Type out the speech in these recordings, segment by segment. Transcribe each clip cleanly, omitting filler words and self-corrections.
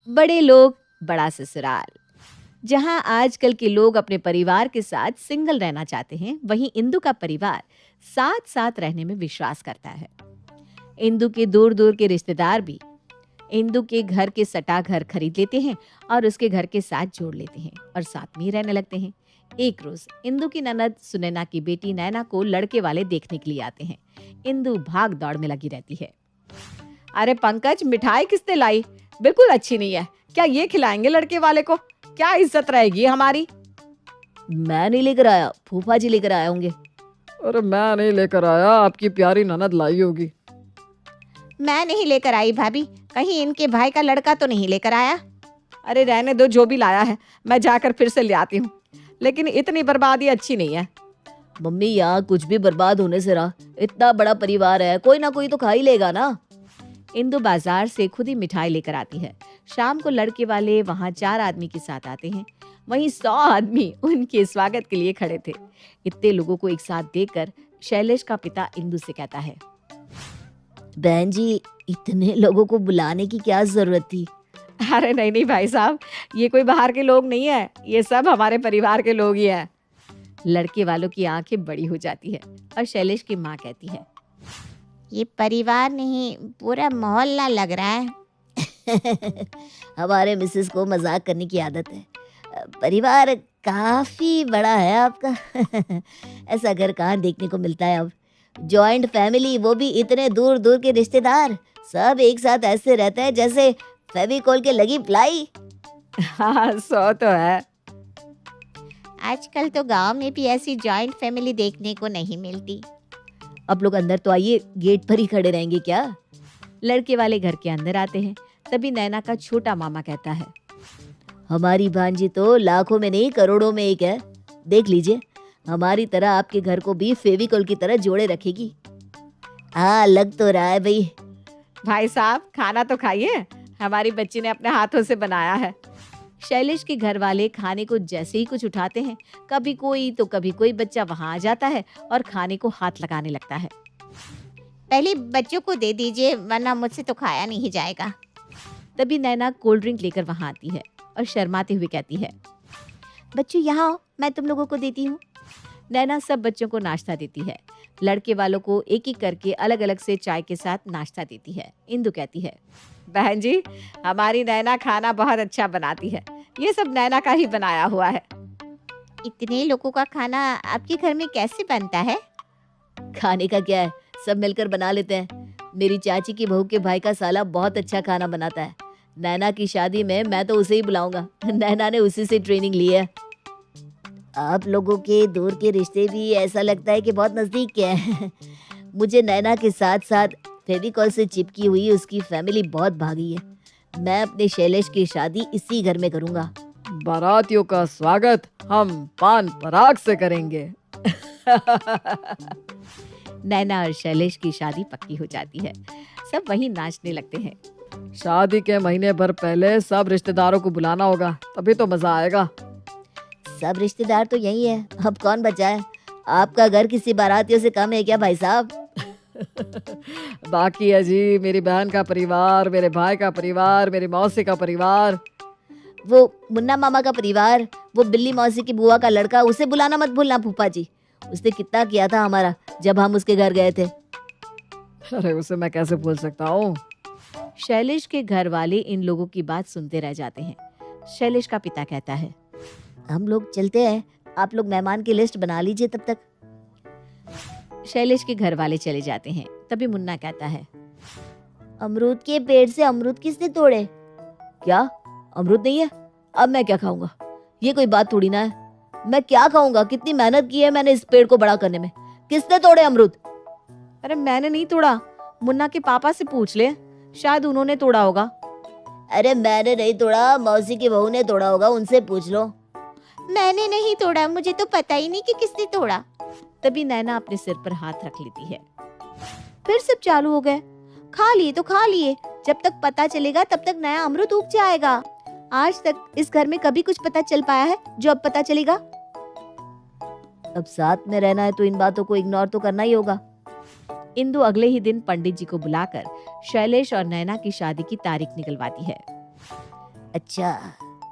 बड़े लोग बड़ा ससुराल। जहां आजकल के लोग अपने परिवार के साथ सिंगल रहना चाहते हैं, वहीं इंदु का परिवार साथ साथ रहने में विश्वास करता है। इंदु के दूर दूर के रिश्तेदार भी इंदु के घर के सटा घर खरीद लेते हैं और उसके घर के साथ जोड़ लेते हैं और साथ में ही रहने लगते हैं। एक रोज इंदु की ननद सुनैना की बेटी नैना को लड़के वाले देखने के लिए आते हैं। इंदु भाग दौड़ में लगी रहती है। अरे पंकज, मिठाई किसने लाई? बिल्कुल अच्छी नहीं है। क्या ये खिलाएंगे लड़के वाले को? क्या इज्जत रहेगी हमारी? मैं नहीं लेकर आया, फूफा जी लेकर आए होंगे। अरे मैं नहीं लेकर आया, आपकी प्यारी ननद लाई होगी। मैं नहीं लेकर आई भाभी, कहीं इनके भाई का लड़का तो नहीं लेकर आया। अरे रहने दो, जो भी लाया है मैं जाकर फिर से ले आती हूँ, लेकिन इतनी बर्बादी अच्छी नहीं है। मम्मी, यहाँ कुछ भी बर्बाद होने से रहा, इतना बड़ा परिवार है, कोई ना कोई तो खा ही लेगा ना। इंदु बाजार से खुद ही मिठाई लेकर आती है। शाम को लड़के वाले वहाँ 4 आदमी के साथ आते हैं। वहीं 100 आदमी उनके स्वागत के लिए खड़े थे। इतने लोगों को एक साथ देखकर शैलेश का पिता इंदु से कहता है, बहन जी, इतने लोगों को बुलाने की क्या जरूरत थी? अरे नहीं नहीं भाई साहब, ये कोई बाहर के लोग नहीं है, ये सब हमारे परिवार के लोग ही हैं। लड़के वालों की आंखें बड़ी हो जाती है और शैलेश की माँ कहती है, ये परिवार नहीं, पूरा मोहल्ला लग रहा है। हमारे मिसेस को मजाक करने की आदत है। परिवार काफी बड़ा है आपका। ऐसा घर कहाँ देखने को मिलता है अब। जॉइंट फैमिली, वो भी इतने दूर दूर के रिश्तेदार, सब एक साथ ऐसे रहते हैं जैसे फेविकोल के लगी प्लाई। हाँ 100 तो है। आजकल तो गांव में भी ऐसी जॉइंट फैमिली देखने को नहीं मिलती। आप लोग अंदर तो आइए, गेट पर ही खड़े रहेंगे क्या? लड़के वाले घर के अंदर आते हैं। तभी नैना का छोटा मामा कहता है, हमारी भांजी तो लाखों में नहीं करोड़ों में एक है। देख लीजिए, हमारी तरह आपके घर को भी फेविकोल की तरह जोड़े रखेगी। हाँ, लग तो रहा है भाई। भाई साहब खाना तो खाइए, हमारी बच्ची ने अपने हाथों से बनाया है। शैलेश के घर वाले खाने को जैसे ही कुछ उठाते हैं, कभी कोई तो कभी कोई बच्चा वहां आ जाता है और खाने को हाथ लगाने लगता है। पहले बच्चों को दे दीजिए, वरना मुझसे तो खाया नहीं जाएगा। तभी नैना कोल्ड ड्रिंक लेकर वहां आती है और शर्माते हुए कहती है, बच्चों यहाँ आओ, मैं तुम लोगों को देती हूँ। नैना सब बच्चों को नाश्ता देती है। लड़के वालों को एक एक करके अलग अलग से चाय के साथ नाश्ता देती है। इंदु कहती है, बहन जी, हमारी नैना खाना बहुत अच्छा बनाती है, ये सब नैना का ही बनाया हुआ है। इतने लोगों का खाना आपके घर में कैसे बनता है? खाने का क्या है, सब मिलकर बना लेते हैं। मेरी चाची की बहू के भाई का साला बहुत अच्छा खाना बनाता है। नैना की शादी में मैं तो उसे ही बुलाऊंगा। नैना ने उसी से ट्रेनिंग ली है। आप लोगों के दूर के रिश्ते भी ऐसा लगता है कि बहुत नजदीक के हैं। मुझे नैना के साथ साथ फेविकॉल से चिपकी हुई उसकी फैमिली बहुत भागी है। मैं अपने शैलेश की शादी इसी घर में करूंगा। बारातियों का स्वागत हम पान पराग से करेंगे। नैना और शैलेश की शादी पक्की हो जाती है। सब वहीं नाचने लगते हैं। शादी के महीने भर पहले सब रिश्तेदारों को बुलाना होगा, तभी तो मजा आएगा। सब रिश्तेदार तो यही है, अब कौन बचा है? आपका घर किसी बारातियों से कम है क्या भाई साहब? बाकी है जी, मेरी बहन का परिवार, मेरे भाई का परिवार, मेरी मौसी का परिवार। वो मुन्ना मामा का परिवार, वो बिल्ली मौसी की बुआ का लड़का, उसे बुलाना मत भूलना फूफा जी। उसने कितना किया था हमारा जब हम उसके घर गए थे। अरे उसे मैं कैसे भूल सकता हूँ। शैलेश के घर वाले इन लोगों की बात सुनते रह जाते हैं। शैलेश का पिता कहता है, हम लोग चलते हैं, आप लोग मेहमान की लिस्ट बना लीजिए तब तक। शैलेश के घर वाले चले जाते हैं। तभी मुन्ना कहता है, अमरूद के पेड़ से अमरूद किसने तोड़े? क्या अमरूद नहीं है? अब मैं क्या खाऊंगा? ये कोई बात थोड़ी ना है। मैं क्या खाऊंगा? कितनी मेहनत की है मैंने इस पेड़ को बड़ा करने में। किसने तोड़े अमरूद? अरे मैंने नहीं तोड़ा, मुन्ना के पापा से पूछ ले, शायद उन्होंने तोड़ा होगा। अरे मैंने नहीं तोड़ा, मौसी की बहू ने तोड़ा होगा, उनसे पूछ लो। मैंने नहीं तोड़ा, मुझे तो पता ही नहीं कि किसने तोड़ा। तभी नैना अपने सिर पर हाथ रख लेती है। फिर सब चालू हो गए। खा लिए तो खा लिए, जब तक पता चलेगा तब तक नया अमरूद उग जाएगा। आज तक इस घर में कभी कुछ पता चल पाया है जो अब पता चलेगा? अब साथ में रहना है तो इन बातों को इग्नोर तो करना ही होगा। इंदु अगले ही दिन पंडित जी को बुलाकर शैलेश और नैना की शादी की तारीख निकलवाती है। अच्छा,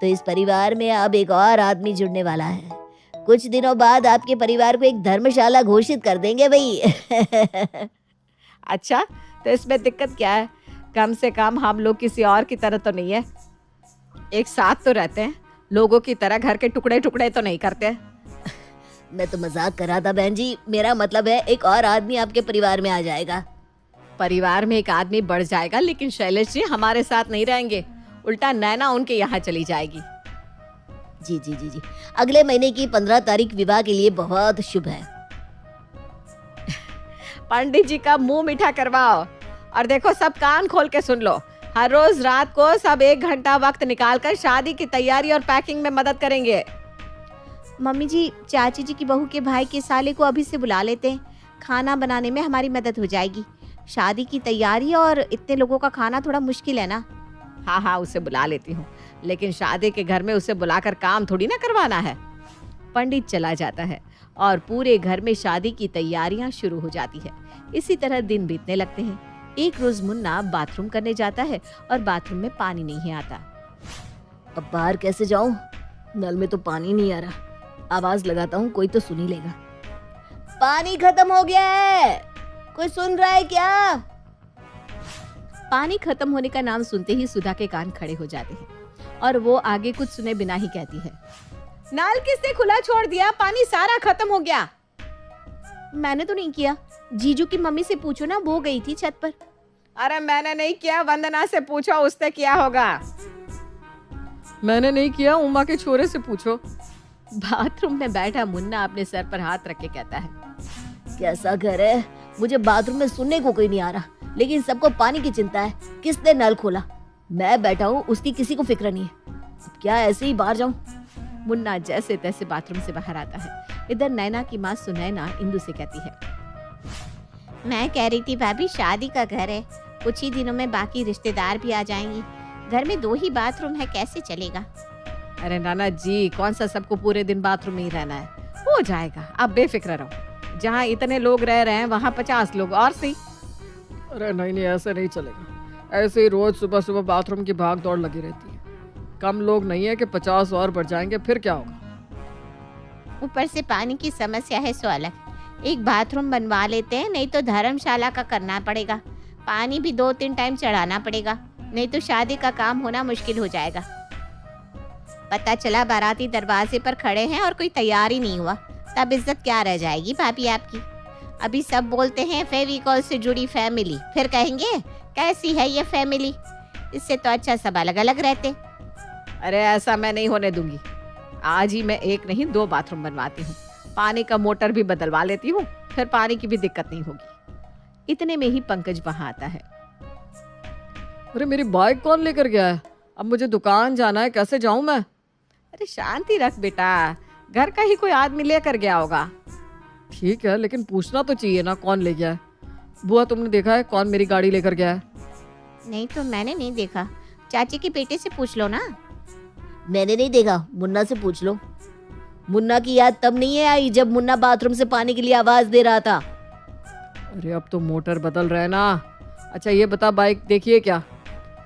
तो इस परिवार में अब एक और आदमी जुड़ने वाला है। कुछ दिनों बाद आपके परिवार को एक धर्मशाला घोषित कर देंगे भाई। अच्छा, तो इसमें दिक्कत क्या है? कम से कम हम लोग किसी और की तरह तो नहीं है, एक साथ तो रहते हैं, लोगों की तरह घर के टुकड़े टुकड़े तो नहीं करते। मैं तो मजाक कर रहा था बहन जी, मेरा मतलब है एक और आदमी आपके परिवार में आ जाएगा। परिवार में एक आदमी बढ़ जाएगा, लेकिन शैलेश जी हमारे साथ नहीं रहेंगे, उल्टा नैना उनके यहाँ चली जाएगी। जी जी जी जी, अगले महीने की 15 तारीख विवाह के लिए बहुत शुभ है। पंडित जी का मुंह मीठा करवाओ, और देखो सब कान खोल के सुन लो, हर रोज रात को सब 1 घंटा वक्त निकालकर शादी की तैयारी और पैकिंग में मदद करेंगे। मम्मी जी, चाची जी की बहू के भाई के साले को अभी से बुला लेते हैं, खाना बनाने में हमारी मदद हो जाएगी। शादी की तैयारी और इतने लोगों का खाना थोड़ा मुश्किल है ना। हाँ हाँ, उसे बुला लेती हूँ, लेकिन शादी के घर में उसे बुलाकर काम थोड़ी ना करवाना है। पंडित चला जाता है और पूरे घर में शादी की तैयारियां शुरू हो जाती है। इसी तरह दिन बीतने लगते हैं। एक रोज मुन्ना बाथरूम करने जाता है और बाथरूम में पानी नहीं आता। अब बाहर कैसे जाऊं? नल में तो पानी नहीं आ रहा। आवाज लगाता हूँ, कोई तो सुन ही लेगा। पानी खत्म हो गया है, कोई सुन रहा है क्या? पानी खत्म होने का नाम सुनते ही सुधा के कान खड़े हो जाते हैं और वो आगे कुछ सुने बिना ही कहती है, नल किसने खुला छोड़ दिया? पानी सारा खत्म हो गया। मैंने तो नहीं किया, जीजू की मम्मी से पूछो ना, वो गई थी छत पर। अरे मैंने नहीं किया, वंदना से पूछो, उसने किया होगा। मैंने नहीं किया, उमा के छोरे से पूछो। बाथरूम में बैठा मुन्ना अपने सर पर हाथ रख के कहता है, कैसा घर है? मुझे बाथरूम में सुनने को कोई नहीं आ रहा, लेकिन सबको पानी की चिंता है। किसने नल खोला? मैं बैठा हूँ, उसकी किसी को फिक्र नहीं है। अब क्या ऐसे ही बाहर जाऊं? मुन्ना जैसे तैसे बाथरूम से बाहर आता है। इधर नैना की माँ सुनैना इंदु से कहती है, मैं कह रही थी भाभी, शादी का घर है, कुछ ही दिनों में बाकी रिश्तेदार भी आ जाएंगी। घर में 2 ही बाथरूम है, कैसे चलेगा? अरे नाना जी, कौन सा सबको पूरे दिन बाथरूम में ही रहना है? हो जाएगा, आप बेफिक्र रहो। जहाँ इतने लोग रह रहे हैं वहाँ 50 लोग और सही। अरे नहीं नहीं, ऐसे नहीं चलेगा। ऐसे ही रोज सुबह सुबह बाथरूम की भाग दौड़ लगी रहती है। कम लोग नहीं है कि 50 और बढ़ जाएंगे, फिर क्या होगा? ऊपर से पानी की समस्या है सो अलग। एक बाथरूम बनवा लेते हैं, नहीं तो धर्मशाला का करना पड़ेगा। पानी भी 2-3 टाइम चढ़ाना पड़ेगा, नहीं तो शादी का काम होना मुश्किल हो जाएगा। पता चला बाराती दरवाजे पर खड़े हैं और कोई तैयार ही नहीं हुआ, तब इज्जत क्या रह जाएगी भाभी आपकी? अभी सब बोलते हैं फेविकॉल से जुड़ी फैमिली, फिर कहेंगे कैसी है ये फैमिली? इससे तो अच्छा सब अलग अलग रहते। अरे ऐसा मैं नहीं होने दूंगी। आज ही मैं 1 नहीं 2 बाथरूम बनवाती हूँ, पानी का मोटर भी बदलवा लेती हूँ, फिर पानी की भी दिक्कत नहीं होगी। इतने में ही पंकज वहां आता है। अरे मेरी बाइक कौन लेकर गया है? अब मुझे दुकान जाना है, कैसे जाऊं मैं? अरे शांति रख बेटा, घर का ही कोई आदमी लेकर गया होगा। ठीक है, लेकिन पूछना तो चाहिए ना कौन ले गया है। बुआ, तुमने देखा है कौन मेरी गाड़ी लेकर गया है? नहीं तो मैंने नहीं देखा, चाची के बेटे से पूछ लो ना। मैंने नहीं देखा, मुन्ना से पूछ लो। मुन्ना की याद तब नहीं है आई जब मुन्ना बाथरूम से पानी के लिए आवाज दे रहा था। अरे अब तो मोटर बदल रहा है ना। अच्छा ये बता, बाइक देखी है क्या?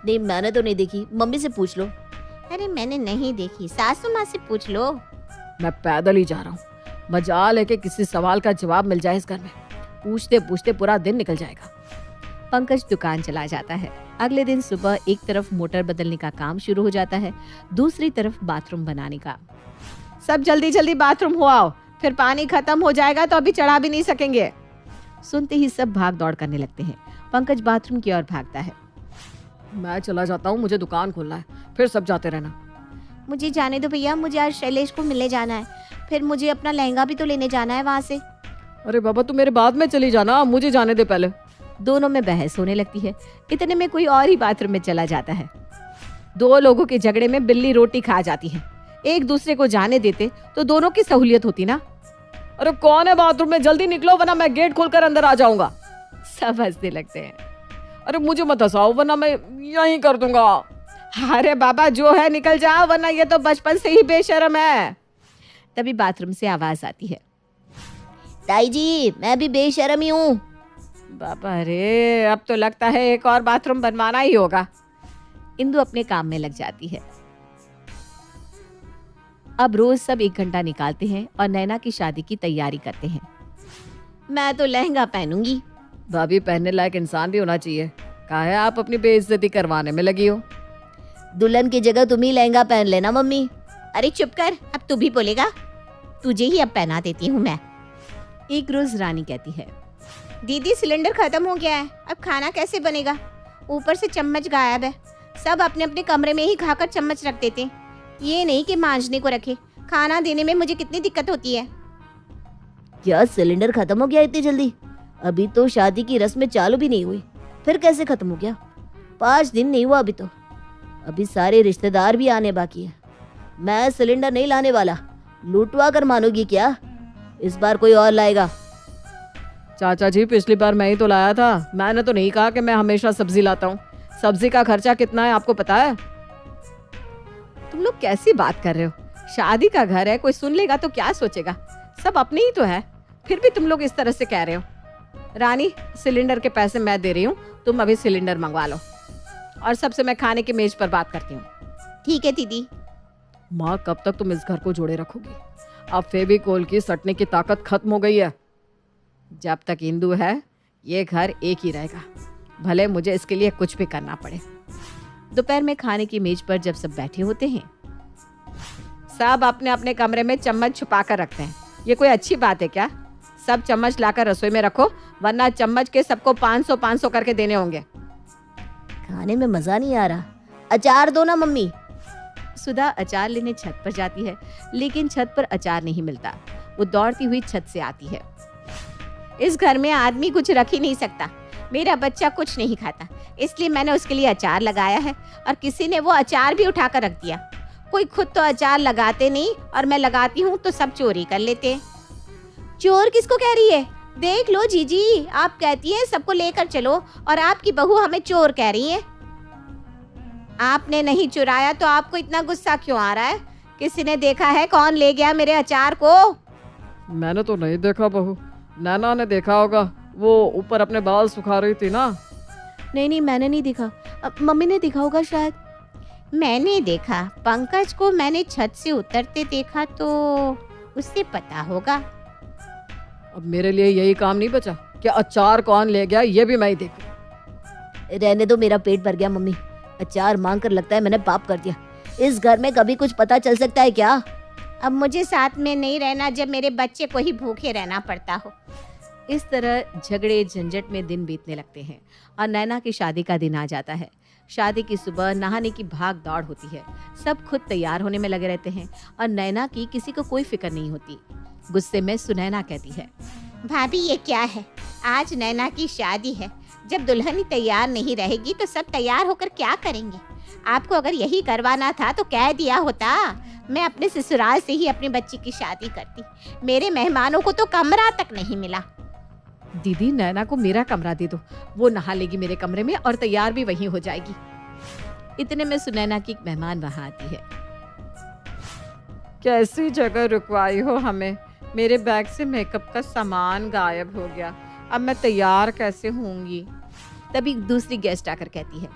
नहीं, मैंने तो नहीं देखी, मम्मी से पूछ लो। अरे मैंने नहीं देखी, सासू माँ से पूछ लो। मैं पैदल ही जा रहा हूँ, मजाल है कि किसी सवाल का जवाब मिल जाए इस घर में। पूछते पूछते पूरा दिन निकल जाएगा। पंकज दुकान चला जाता है। अगले दिन सुबह एक तरफ मोटर बदलने का काम शुरू हो जाता है, दूसरी तरफ बाथरूम बनाने का। सब जल्दी जल्दी बाथरूम हो आओ, फिर पानी खत्म हो जाएगा तो अभी चढ़ा भी नहीं सकेंगे। सुनते ही सब भाग दौड़ करने लगते हैं। पंकज बाथरूम की ओर भागता है। मैं चला जाता हूँ, मुझे दुकान खोलना है, फिर सब जाते रहना। मुझे जाने दो भैया, मुझे आज शैलेश को मिलने जाना है, फिर मुझे अपना लहंगा भी तो लेने जाना है वहाँ से। अरे बाबा, तू मेरे बाद में चली जाना, मुझे जाने दे पहले। दोनों में बहस होने लगती है। इतने में कोई और ही बाथरूम में चला जाता है। 2 लोगों के झगड़े में बिल्ली रोटी खा जाती है। एक दूसरे को जाने देते तो दोनों की सहूलियत होती ना। अरे कौन है बाथरूम में? जल्दी निकलो वरना मैं गेट खोलकर अंदर आ जाऊंगा। सब हंसने लगते हैं। अरे मुझे मत हंसाओ वरना मैं यहीं कर दूंगा। अरे बाबा, जो है निकल जाओ, वरना ये तो बचपन से ही बेशर्म है। तभी बाथरूम से आवाज आती है, ताई जी, मैं भी बेशर्म ही हूँ। बाबा रे, अब तो लगता है एक और बाथरूम बनवाना ही होगा। इंदु अपने काम में लग जाती है। अब रोज सब 1 घंटा निकालते हैं और नैना की शादी की तैयारी करते हैं। मैं तो लहंगा पहनूंगी। भाभी, पहनने लायक इंसान भी होना चाहिए। कहा है आप अपनी बेइज्जती करवाने में लगी हो। दुल्हन की जगह तुम ही लहंगा पहन लेना मम्मी। अरे चुप कर, अब तू भी बोलेगा? तुझे ही अब पहना देती हूँ मैं। एक रोज रानी कहती है, दीदी सिलेंडर खत्म हो गया है, अब खाना कैसे बनेगा? ऊपर से चम्मच गायब है। सब अपने अपने कमरे में ही खाकर चम्मच रख देते, ये नहीं कि मांजने को रखे। खाना देने में मुझे कितनी दिक्कत होती है। क्या सिलेंडर खत्म हो गया इतनी जल्दी? अभी तो शादी की रस्में चालू भी नहीं हुई, फिर कैसे खत्म हो गया? 5 दिन नहीं हुआ अभी तो। अभी सारे रिश्तेदार भी आने बाकी है। मैं सिलेंडर नहीं लाने वाला। लूटवा कर मानोगी क्या? इस बार कोई और लाएगा। चाचा जी, पिछली बार मैं ही तो लाया था। मैंने तो नहीं कहा कि मैं हमेशा सब्जी लाता हूँ। सब्जी का खर्चा कितना है आपको पता है? तुम लोग कैसी बात कर रहे हो? शादी का घर है, कोई सुन लेगा तो क्या सोचेगा? सब अपने ही तो है, फिर भी तुम लोग इस तरह से कह रहे हो। रानी, सिलेंडर के पैसे मैं दे रही हूँ, तुम अभी सिलेंडर मंगवा लो और सबसे मैं खाने की मेज पर बात करती हूँ। ठीक है दीदी। माँ, कब तक तुम इस घर को जोड़े रखोगी? अब फेविकोल की सटने की ताकत खत्म हो गई है। जब तक इंदु है, ये घर एक ही रहेगा, भले मुझे इसके लिए कुछ भी करना पड़े। दोपहर में खाने की मेज पर जब सब बैठे होते हैं, सब अपने अपने कमरे में चम्मच छुपा कर रखते हैं। ये कोई अच्छी बात है क्या? सब चम्मच लाकर रसोई में रखो, वरना चम्मच के सबको 500-500 करके देने होंगे। खाने में मजा नहीं आ रहा। अचार दो ना मम्मी। सुधा अचार लेने छत पर जाती है, लेकिन छत पर अचार नहीं मिलता। वो दौड़ती हुई छत से आती है। इस घर में आदमी कुछ रख ही नहीं सकता। मेरा बच्चा कुछ नहीं खाता, इसलिए मैंने उसके लिए अचार लगाया है और किसी ने वो अचार भी उठाकर रख दिया। कोई खुद तो अचार लगाते नहीं और मैं लगाती हूँ तो सब चोरी कर लेते हैं। चोर किसको कह रही है? देख लो जीजी, आप कहती हैं सबको लेकर चलो और आपकी बहू हमें चोर कह रही है। आपने नहीं चुराया तो आपको इतना गुस्सा क्यों आ रहा है? किसी ने देखा है कौन ले गया मेरे अचार को? मैंने तो नहीं देखा बहू, नैना ने देखा होगा। वो ऊपर अपने बाल सुखा रही थी ना। नहीं, मैंने नहीं देखा। मम्मी ने देखा होगा शायद। मैंने देखा, पंकज को मैंने छत से उतरते देखा, तो उससे पता होगा। अब मेरे लिए यही काम नहीं बचा कि अचार कौन ले गया ये भी मैं ही देखूं। रहने दो, मेरा पेट भर गया मम्मी। अचार मांग कर लगता है मैंने पाप कर दिया। इस घर में कभी कुछ पता चल सकता है क्या? अब मुझे साथ में नहीं रहना जब मेरे बच्चे को ही भूखे रहना पड़ता हो। इस तरह झगड़े झंझट में दिन बीतने लगते हैं और नैना की शादी का दिन आ जाता है। शादी की सुबह नहाने की भाग दौड़ होती है। सब खुद तैयार होने में लगे रहते हैं और नैना की किसी को कोई फिक्र नहीं होती। गुस्से में सुनैना कहती है, भाभी ये क्या है? आज नैना की शादी है, जब दुल्हन ही तैयार नहीं रहेगी तो सब तैयार होकर क्या करेंगे? आपको अगर यही करवाना था तो कह दिया होता। मैं अपने ससुराल से ही अपने बच्ची की शादी करती। मेरे मेहमानों को तो कमरा तक नहीं मिला। दीदी, नैना को मेरा कमरा दे दो, वो नहा लेगी मेरे कमरे में और तैयार भी वहीं हो जाएगी। इतने में सुनैना की एक मेहमान वहां आती है। कैसी जगह रुकवाई हो हमें? मेरे बैग से मेकअप का सामान गायब हो गया, अब मैं तैयार कैसे होंगी? तभी दूसरी गेस्ट आकर कहती है,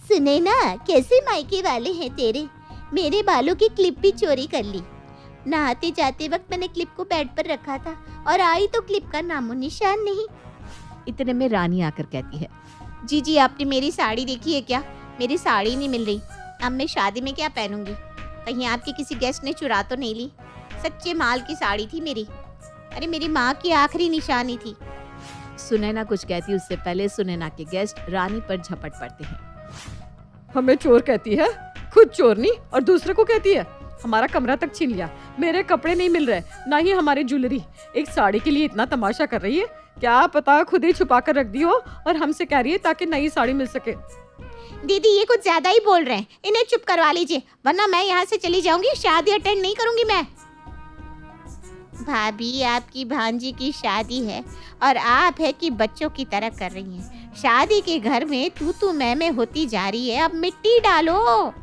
सुने ना, कैसे मायके वाले हैं तेरे? मेरे बालों की क्लिप भी चोरी कर ली। नहाते जाते वक्त मैंने क्लिप को बेड पर रखा था और आई तो क्लिप का नामो निशान नहीं। इतने में रानी आकर कहती है, जीजी आपने मेरी साड़ी देखी है क्या? मेरी साड़ी नहीं मिल रही। अब मैं शादी में क्या पहनूंगी? कहीं आपके किसी गेस्ट ने चुरा तो नहीं ली? सच्चे माल की साड़ी थी मेरी। अरे मेरी माँ की आखिरी निशानी थी। सुनैना कुछ कहती उससे पहले सुनैना के गेस्ट रानी पर झपट पड़ते हैं। हमें चोर कहती है, खुद चोर नहीं और दूसरे को कहती है। हमारा कमरा तक छीन लिया, मेरे कपड़े नहीं मिल रहे, ना ही हमारी ज्वेलरी। एक साड़ी के लिए इतना तमाशा कर रही है, क्या पता खुद ही छुपा कर रख दी हो और हमसे कह रही है ताकि नई साड़ी मिल सके। दीदी ये कुछ ज्यादा ही बोल रहे हैं, इन्हें चुप करवा लीजिए वरना मैं यहाँ से चली जाऊंगी। शादी अटेंड नहीं करूंगी मैं। भाभी आपकी भांजी की शादी है और आप है कि बच्चों की तरह कर रही हैं। शादी के घर में तू मैं होती जा रही है, अब मिट्टी डालो।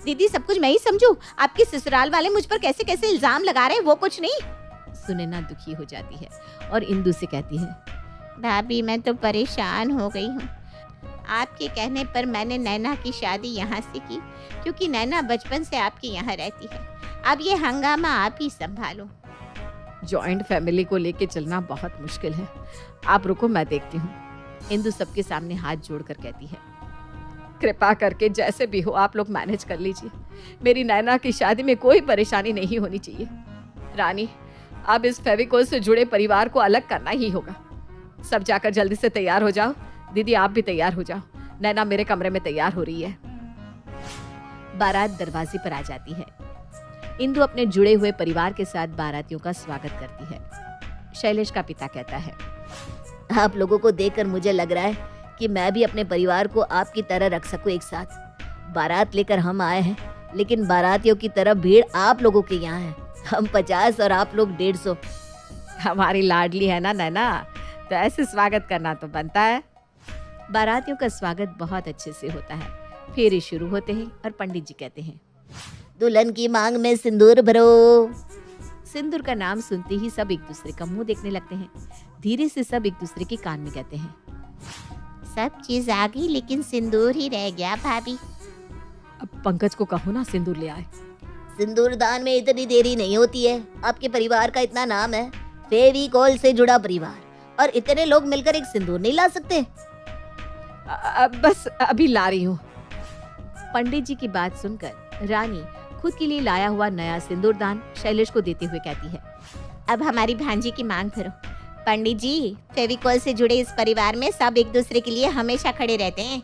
दीदी सब कुछ मैं ही समझू? आपके ससुराल वाले मुझ पर कैसे कैसे इल्जाम लगा रहे हैं, वो कुछ नहीं। सुनैना दुखी हो जाती है और इंदु से कहती है, भाभी मैं तो परेशान हो गई हूँ। आपके कहने पर मैंने नैना की शादी यहाँ से की, क्योंकि नैना बचपन से आपके यहाँ रहती है। अब ये हंगामा आप ही संभालो। जॉइंट फैमिली को लेके चलना बहुत मुश्किल है। आप रुको, मैं देखती हूँ। इंदु सबके सामने हाथ जोड़कर कहती है। कृपा करके जैसे भी हो आप लोग मैनेज कर लीजिए। मेरी नैना की शादी में कोई परेशानी नहीं होनी चाहिए। रानी, अब इस फेविकोल से जुड़े परिवार को अलग करना ही होगा। सब जाकर जल्दी से तैयार हो जाओ। दीदी आप भी तैयार हो जाओ। नैना मेरे कमरे में तैयार हो रही है। बारात दरवाजे पर आ जाती है। इंदु अपने जुड़े हुए परिवार के साथ बारातियों का स्वागत करती है। शैलेश का पिता कहता है, आप लोगों को देखकर मुझे लग रहा है कि मैं भी अपने परिवार को आपकी तरह रख सकूं एक साथ। बारात लेकर हम आए हैं, लेकिन बारातियों की तरह भीड़ आप लोगों के यहाँ है। हम 50 और आप लोग 150। हमारी लाडली है ना नैना, तो ऐसे स्वागत करना तो बनता है। बारातियों का स्वागत बहुत अच्छे से होता है। फेरे शुरू होते हैं और पंडित जी कहते हैं, दुल्हन की मांग में सिंदूर भरो। सिंदूर का नाम सुनते ही सब एक दूसरे का मुंह देखने लगते हैं। धीरे से सब एक दूसरे के कान में कहते हैं, सब चीज आ गई लेकिन सिंदूर ही रह गया भाभी। अब पंकज को कहो ना सिंदूर ले आए। सिंदूर दान में इतनी देरी नहीं होती है। आपके परिवार का इतना नाम है, फेविकोल से जुड़ा परिवार, और इतने लोग मिलकर एक सिंदूर नहीं ला सकते? बस अभी ला रही हूँ। पंडित जी की बात सुनकर रानी खुद के लिए लाया हुआ नया सिंदूरदान शैलेश को देते हुए कहती है, अब हमारी भांजी की मांग भरो। पंडित जी, फेविकोल से जुड़े इस परिवार में सब एक दूसरे के लिए हमेशा खड़े रहते हैं।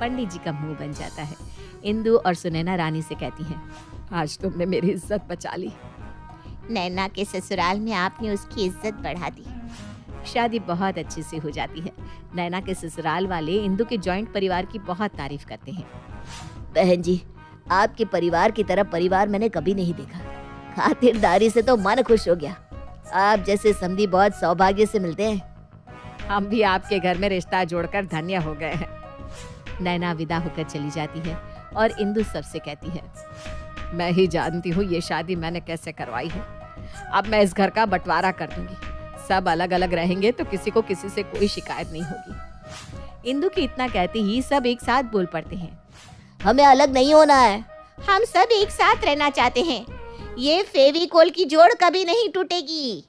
पंडित जी का मुंह बन जाता है। इंदु और सुनैना रानी से कहती हैं, आज तुमने मेरी इज्जत बचा ली। नैना के ससुराल में आपने उसकी इज्जत बढ़ा दी। शादी बहुत अच्छे से हो जाती है। नैना के ससुराल वाले इंदु के जॉइंट परिवार की बहुत तारीफ करते हैं। बहन जी, आपके परिवार की तरह परिवार मैंने कभी नहीं देखा। खातिरदारी से तो मन खुश हो गया। आप जैसे समधी बहुत सौभाग्य से मिलते हैं। हम भी आपके घर में रिश्ता जोड़कर धन्य हो गए हैं। नैना विदा होकर चली जाती है और इंदु सबसे कहती है, मैं ही जानती हूँ ये शादी मैंने कैसे करवाई है। अब मैं इस घर का बंटवारा कर दूंगी। सब अलग अलग रहेंगे तो किसी को किसी से कोई शिकायत नहीं होगी। इंदु की इतना कहते ही सब एक साथ बोल पड़ते हैं, हमें अलग नहीं होना है। हम सब एक साथ रहना चाहते हैं। ये फेविकोल की जोड़ कभी नहीं टूटेगी।